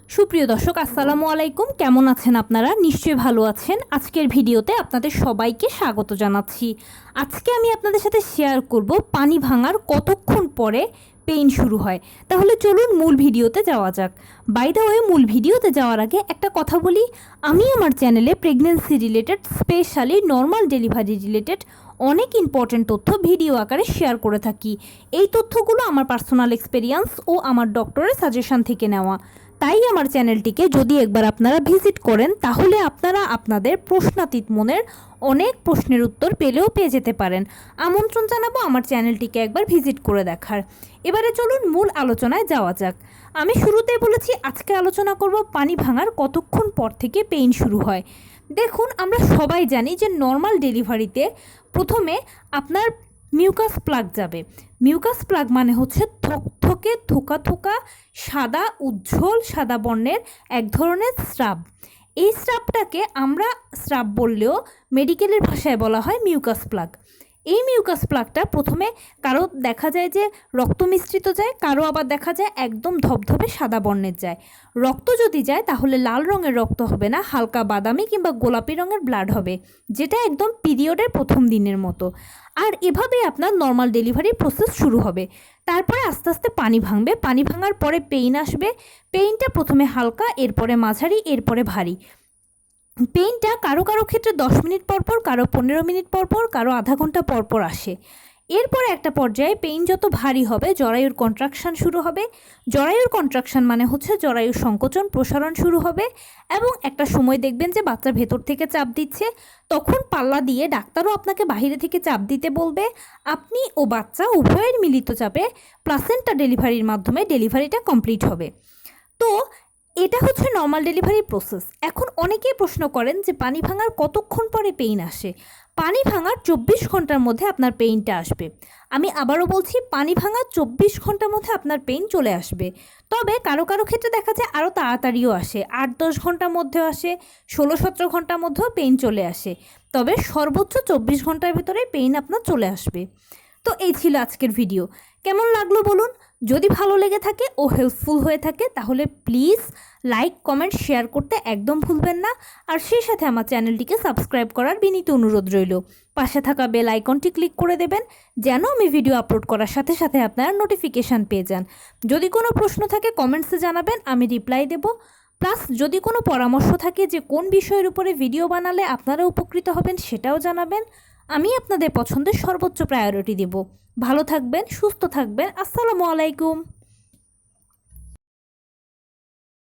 সুপ্রিয় দর্শক আসসালামু আলাইকুম, কেমন আছেন আপনারা? নিশ্চয়ই ভালো আছেন। আজকের ভিডিওতে আপনাদের সবাইকে স্বাগত জানাচ্ছি। আজকে আমি আপনাদের সাথে শেয়ার করব পানি ভাঙার কতক্ষণ পরে পেইন শুরু হয়। তাহলে চলুন মূল ভিডিওতে যাওয়া যাক। বাই দ্য ওয়ে, মূল ভিডিওতে যাওয়ার আগে একটা কথা বলি, আমি আমার চ্যানেলে pregnancy related, specially normal delivery related অনেক ইম্পর্টেন্ট তথ্য ভিডিও আকারে শেয়ার করে থাকি। এই তথ্যগুলো আমার পার্সোনাল এক্সপেরিয়েন্স ও আমার ডক্টরের সাজেশন থেকে নেওয়া। তাই আমার চ্যানেলটিকে যদি একবার আপনারা ভিজিট করেন তাহলে আপনারা আপনাদের প্রশ্নাতীত মনের অনেক প্রশ্নের উত্তর পেয়ে যেতে পারেন। আমন্ত্রণ জানাবো আমার চ্যানেলটিকে একবার ভিজিট করে দেখার। এবারে চলুন মূল আলোচনায় যাওয়া যাক। আমি শুরুতেই বলেছি আজকে আলোচনা করব পানি ভাঙার কতক্ষণ পর থেকে পেইন শুরু হয়। দেখুন, আমরা সবাই জানি যে নর্মাল ডেলিভারিতে প্রথমে আপনার মিউকাস প্লাগ যাবে। মিউকাস প্লাগ মানে হচ্ছে থকথকে থোকা থোকা সাদা, উজ্জ্বল সাদা বর্ণের এক ধরনের স্রাব। এই স্রাবটাকে আমরা স্রাব বললেও মেডিকেলের ভাষায় বলা হয় মিউকাস প্লাগ। এই মিউকাস প্লাগটা প্রথমে কারো দেখা যায় যে রক্ত মিশ্রিত যায়, কারো আবার দেখা যায় একদম ধবধবে সাদা বর্ণের যায়। রক্ত যদি যায় তাহলে লাল রঙের রক্ত হবে না, হালকা বাদামি কিংবা গোলাপি রঙের ব্লাড হবে, যেটা একদম পিরিয়ডের প্রথম দিনের মতো। আর এভাবেই আপনার নর্মাল ডেলিভারির প্রসেস শুরু হবে। তারপরে আস্তে আস্তে পানি ভাঙবে। পানি ভাঙার পরে পেইন আসবে। পেইনটা প্রথমে হালকা, এরপরে মাঝারি, এরপরে ভারী। পেইনটা কারো কারো ক্ষেত্রে 10 মিনিট পরপর, কারো 15 মিনিট পরপর, কারো আধা ঘন্টা পরপর আসে। এরপরে একটা পর্যায়ে পেইন যত ভারী হবে জরায়ুর কন্ট্রাকশান শুরু হবে। জরায়ুর কন্ট্রাকশান মানে হচ্ছে জরায়ুর সংকোচন প্রসারণ শুরু হবে এবং একটা সময় দেখবেন যে বাচ্চা ভেতর থেকে চাপ দিচ্ছে। তখন পাল্লা দিয়ে ডাক্তারও আপনাকে বাইরে থেকে চাপ দিতে বলবে। আপনি ও বাচ্চা উভয়ের মিলিত চাপে প্লাসেন্টা ডেলিভারির মাধ্যমে ডেলিভারিটা কমপ্লিট হবে। তো এটা হচ্ছে নর্মাল ডেলিভারি প্রসেস। এখন অনেকেই প্রশ্ন করেন যে পানি ভাঙার কতক্ষণ পরে পেইন আসে। পানি ভাঙার 24 ঘন্টার মধ্যে আপনার পেইনটা আসবে। আমি আবারও বলছি, পানি ভাঙার 24 ঘন্টার মধ্যে আপনার পেইন চলে আসবে। তবে কারো কারো ক্ষেত্রে দেখা যায় আরও তাড়াতাড়িও আসে, 8-10 ঘন্টার মধ্যেও আসে, 16-17 ঘন্টার মধ্যেও পেইন চলে আসে। তবে সর্বোচ্চ 24 ঘন্টার ভিতরে পেইন আপনার চলে আসবে। তো এই ছিল আজকের ভিডিও। কেমন লাগলো বলুন? যদি ভালো লেগে থাকে ও হেল্পফুল হয়ে থাকে তাহলে প্লিজ লাইক, কমেন্ট, শেয়ার করতে একদম ভুলবেন না। আর সেই সাথে আমার চ্যানেলটিকে সাবস্ক্রাইব করার বিনীত অনুরোধ রইল। পাশে থাকা বেল আইকনটি ক্লিক করে দেবেন যেন আমি ভিডিও আপলোড করার সাথে সাথে আপনারা নোটিফিকেশান পেয়ে যান। যদি কোনো প্রশ্ন থাকে কমেন্টসে জানাবেন, আমি রিপ্লাই দেব। প্লাস যদি কোনো পরামর্শ থাকে যে কোন বিষয়ের উপরে ভিডিও বানালে আপনারা উপকৃত হবেন সেটাও জানাবেন। আমি আপনাদের পছন্দের সর্বোচ্চ প্রায়োরিটি দেব। ভালো থাকবেন, সুস্থ থাকবেন। আসসালামু আলাইকুম।